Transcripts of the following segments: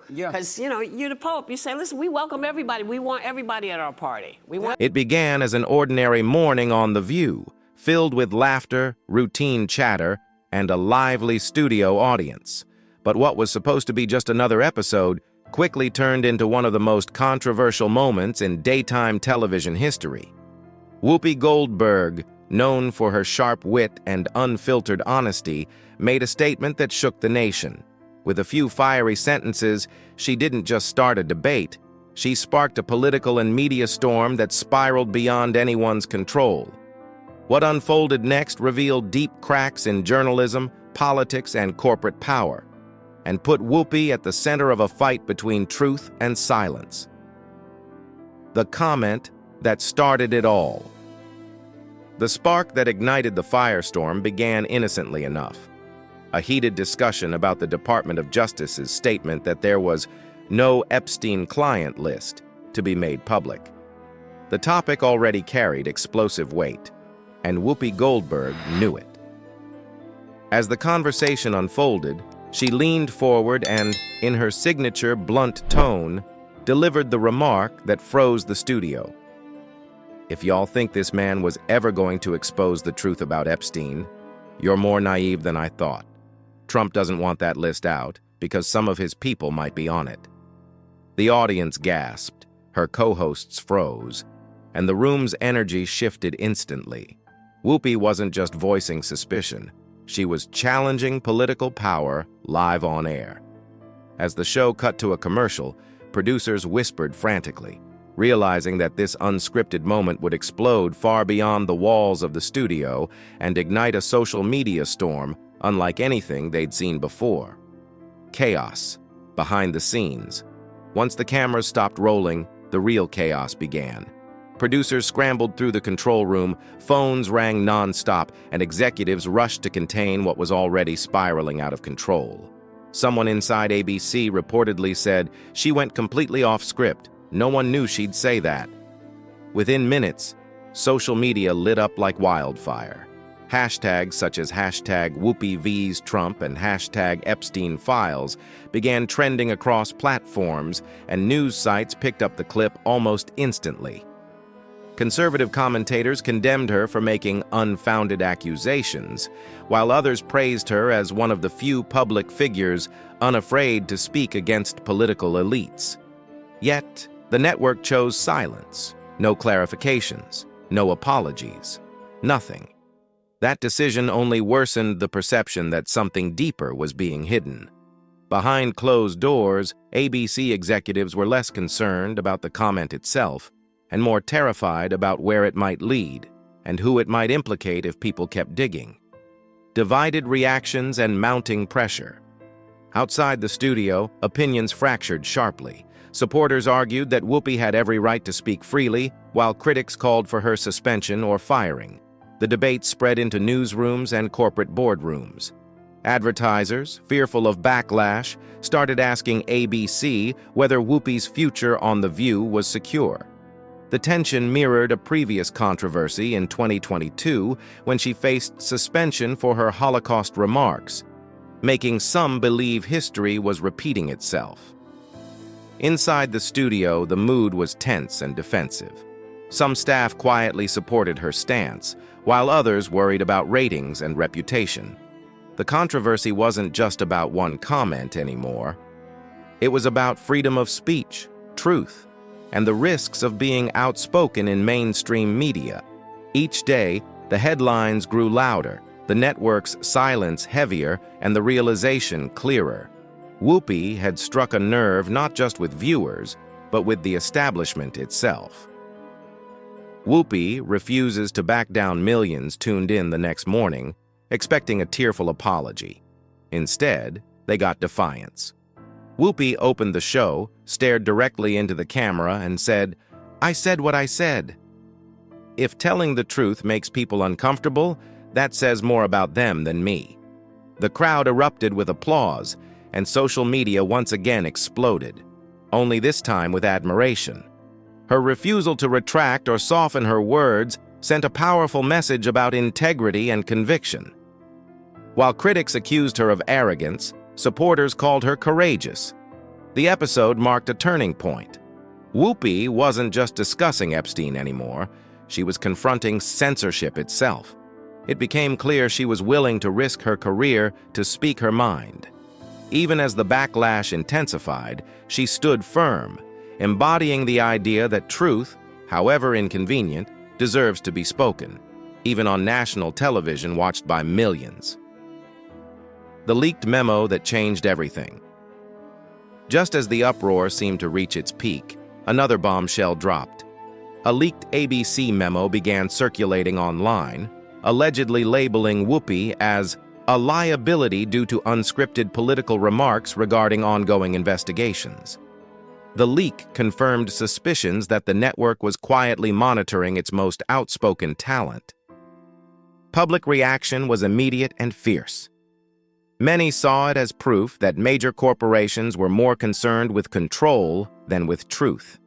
Yeah. Because, you know, you're the Pope. You say, listen, we welcome everybody. We want everybody at our party. We want. It began as an ordinary morning on The View, filled with laughter, routine chatter, and a lively studio audience. But what was supposed to be just another episode quickly turned into one of the most controversial moments in daytime television history. Whoopi Goldberg, known for her sharp wit and unfiltered honesty, made a statement that shook the nation. With a few fiery sentences, she didn't just start a debate. She sparked a political and media storm that spiraled beyond anyone's control. What unfolded next revealed deep cracks in journalism, politics, and corporate power, and put Whoopi at the center of a fight between truth and silence. The comment that started it all. The spark that ignited the firestorm began innocently enough. A heated discussion about the Department of Justice's statement that there was no Epstein client list to be made public. The topic already carried explosive weight, and Whoopi Goldberg knew it. As the conversation unfolded, she leaned forward and, in her signature blunt tone, delivered the remark that froze the studio. If y'all think this man was ever going to expose the truth about Epstein, you're more naive than I thought. Trump doesn't want that list out because some of his people might be on it. The audience gasped, her co-hosts froze, and the room's energy shifted instantly. Whoopi wasn't just voicing suspicion. She was challenging political power live on air. As the show cut to a commercial, producers whispered frantically, realizing that this unscripted moment would explode far beyond the walls of the studio and ignite a social media storm unlike anything they'd seen before. Chaos, behind the scenes. Once the cameras stopped rolling, the real chaos began. Producers scrambled through the control room, phones rang non-stop, and executives rushed to contain what was already spiraling out of control. Someone inside ABC reportedly said she went completely off script. No one knew she'd say that. Within minutes, social media lit up like wildfire. Hashtags such as hashtag #WhoopiVsTrump and hashtag Epstein Files began trending across platforms, and news sites picked up the clip almost instantly. Conservative commentators condemned her for making unfounded accusations, while others praised her as one of the few public figures unafraid to speak against political elites. Yet, the network chose silence. No clarifications, no apologies, nothing. That decision only worsened the perception that something deeper was being hidden. Behind closed doors, ABC executives were less concerned about the comment itself and more terrified about where it might lead and who it might implicate if people kept digging. Divided reactions and mounting pressure. Outside the studio, opinions fractured sharply. Supporters argued that Whoopi had every right to speak freely, while critics called for her suspension or firing. The debate spread into newsrooms and corporate boardrooms. Advertisers, fearful of backlash, started asking ABC whether Whoopi's future on The View was secure. The tension mirrored a previous controversy in 2022 when she faced suspension for her Holocaust remarks, making some believe history was repeating itself. Inside the studio, the mood was tense and defensive. Some staff quietly supported her stance, while others worried about ratings and reputation. The controversy wasn't just about one comment anymore. It was about freedom of speech, truth, and the risks of being outspoken in mainstream media. Each day, the headlines grew louder, the network's silence heavier, and the realization clearer. Whoopi had struck a nerve not just with viewers, but with the establishment itself. Whoopi refuses to back down. Millions tuned in the next morning, expecting a tearful apology. Instead, they got defiance. Whoopi opened the show, stared directly into the camera, and said, "I said what I said." If telling the truth makes people uncomfortable, that says more about them than me. The crowd erupted with applause, and social media once again exploded, only this time with admiration. Her refusal to retract or soften her words sent a powerful message about integrity and conviction. While critics accused her of arrogance, supporters called her courageous. The episode marked a turning point. Whoopi wasn't just discussing Epstein anymore. She was confronting censorship itself. It became clear she was willing to risk her career to speak her mind. Even as the backlash intensified, she stood firm, embodying the idea that truth, however inconvenient, deserves to be spoken, even on national television watched by millions. The leaked memo that changed everything. Just as the uproar seemed to reach its peak, another bombshell dropped. A leaked ABC memo began circulating online, allegedly labeling Whoopi as a liability due to unscripted political remarks regarding ongoing investigations. The leak confirmed suspicions that the network was quietly monitoring its most outspoken talent. Public reaction was immediate and fierce. Many saw it as proof that major corporations were more concerned with control than with truth.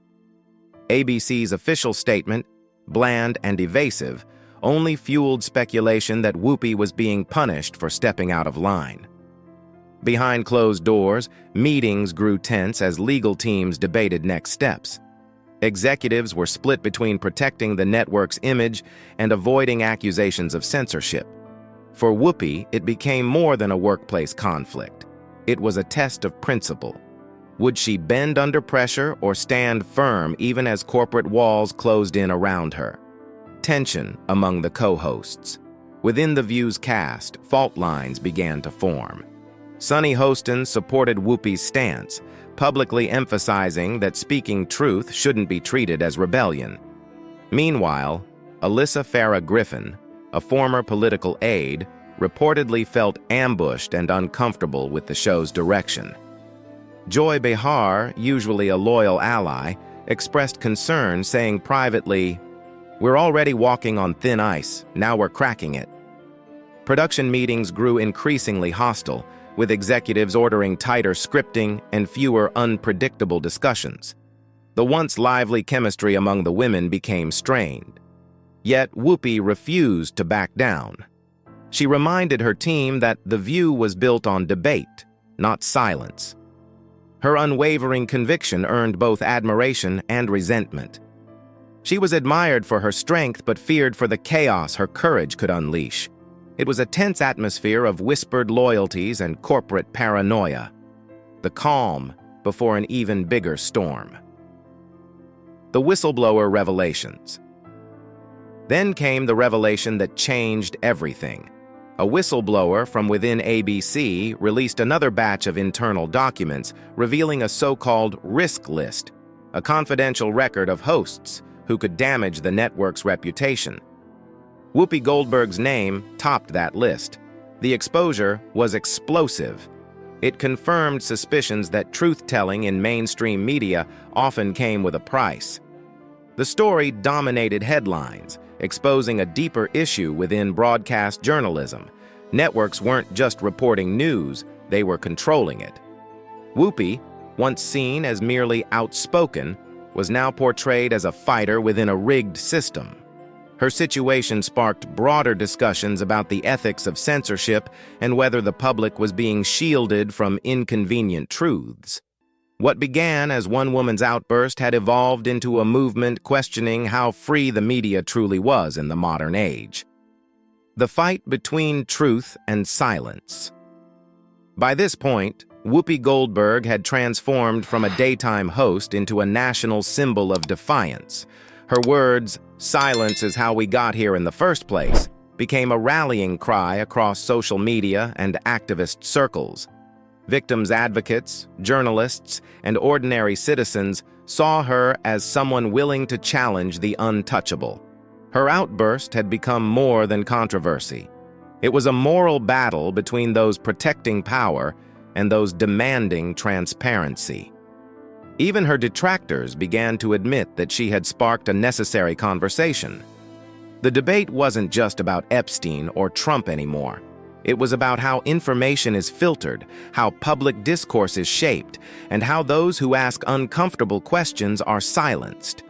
ABC's official statement, bland and evasive, only fueled speculation that Whoopi was being punished for stepping out of line. Behind closed doors, meetings grew tense as legal teams debated next steps. Executives were split between protecting the network's image and avoiding accusations of censorship. For Whoopi, it became more than a workplace conflict. It was a test of principle. Would she bend under pressure or stand firm even as corporate walls closed in around her? Tension among the co-hosts. Within the View's cast, fault lines began to form. Sunny Hostin supported Whoopi's stance, publicly emphasizing that speaking truth shouldn't be treated as rebellion. Meanwhile, Alyssa Farah Griffin, a former political aide, reportedly felt ambushed and uncomfortable with the show's direction. Joy Behar, usually a loyal ally, expressed concern, saying privately, "We're already walking on thin ice, now we're cracking it." Production meetings grew increasingly hostile, with executives ordering tighter scripting and fewer unpredictable discussions. The once lively chemistry among the women became strained. Yet Whoopi refused to back down. She reminded her team that The View was built on debate, not silence. Her unwavering conviction earned both admiration and resentment. She was admired for her strength but feared for the chaos her courage could unleash. It was a tense atmosphere of whispered loyalties and corporate paranoia. The calm before an even bigger storm. The whistleblower revelations. Then came the revelation that changed everything. A whistleblower from within ABC released another batch of internal documents revealing a so-called risk list, a confidential record of hosts who could damage the network's reputation. Whoopi Goldberg's name topped that list. The exposure was explosive. It confirmed suspicions that truth-telling in mainstream media often came with a price. The story dominated headlines, exposing a deeper issue within broadcast journalism. Networks weren't just reporting news, they were controlling it. Whoopi, once seen as merely outspoken, was now portrayed as a fighter within a rigged system. Her situation sparked broader discussions about the ethics of censorship and whether the public was being shielded from inconvenient truths. What began as one woman's outburst had evolved into a movement questioning how free the media truly was in the modern age. The fight between truth and silence. By this point, Whoopi Goldberg had transformed from a daytime host into a national symbol of defiance. Her words, "Silence is how we got here in the first place," became a rallying cry across social media and activist circles. Victims' advocates, journalists, and ordinary citizens saw her as someone willing to challenge the untouchable. Her outburst had become more than controversy. It was a moral battle between those protecting power and those demanding transparency. Even her detractors began to admit that she had sparked a necessary conversation. The debate wasn't just about Epstein or Trump anymore. It was about how information is filtered, how public discourse is shaped, and how those who ask uncomfortable questions are silenced.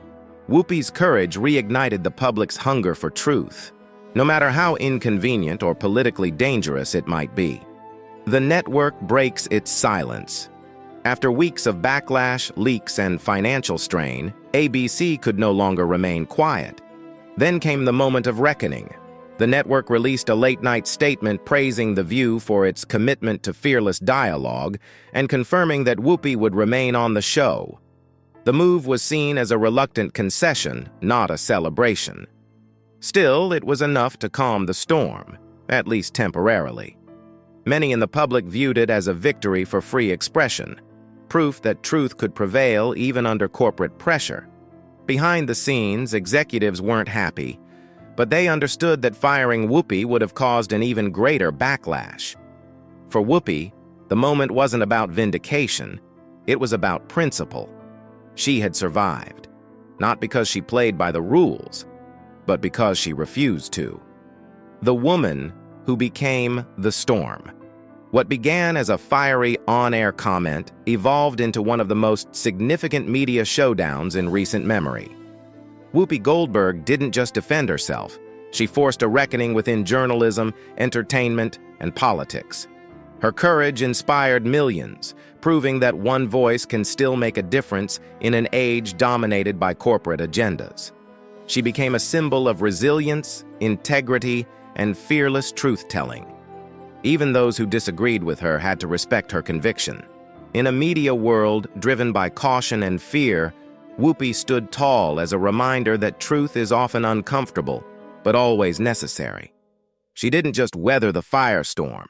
Whoopi's courage reignited the public's hunger for truth, no matter how inconvenient or politically dangerous it might be. The network breaks its silence. After weeks of backlash, leaks, and financial strain, ABC could no longer remain quiet. Then came the moment of reckoning. The network released a late-night statement praising The View for its commitment to fearless dialogue and confirming that Whoopi would remain on the show. The move was seen as a reluctant concession, not a celebration. Still, it was enough to calm the storm, at least temporarily. Many in the public viewed it as a victory for free expression, proof that truth could prevail even under corporate pressure. Behind the scenes, executives weren't happy, but they understood that firing Whoopi would have caused an even greater backlash. For Whoopi, the moment wasn't about vindication, it was about principle. She had survived, not because she played by the rules, but because she refused to. The woman who became the storm. What began as a fiery on-air comment evolved into one of the most significant media showdowns in recent memory. Whoopi Goldberg didn't just defend herself. She forced a reckoning within journalism, entertainment, and politics. Her courage inspired millions, proving that one voice can still make a difference in an age dominated by corporate agendas. She became a symbol of resilience, integrity, and fearless truth-telling. Even those who disagreed with her had to respect her conviction. In a media world driven by caution and fear, Whoopi stood tall as a reminder that truth is often uncomfortable, but always necessary. She didn't just weather the firestorm.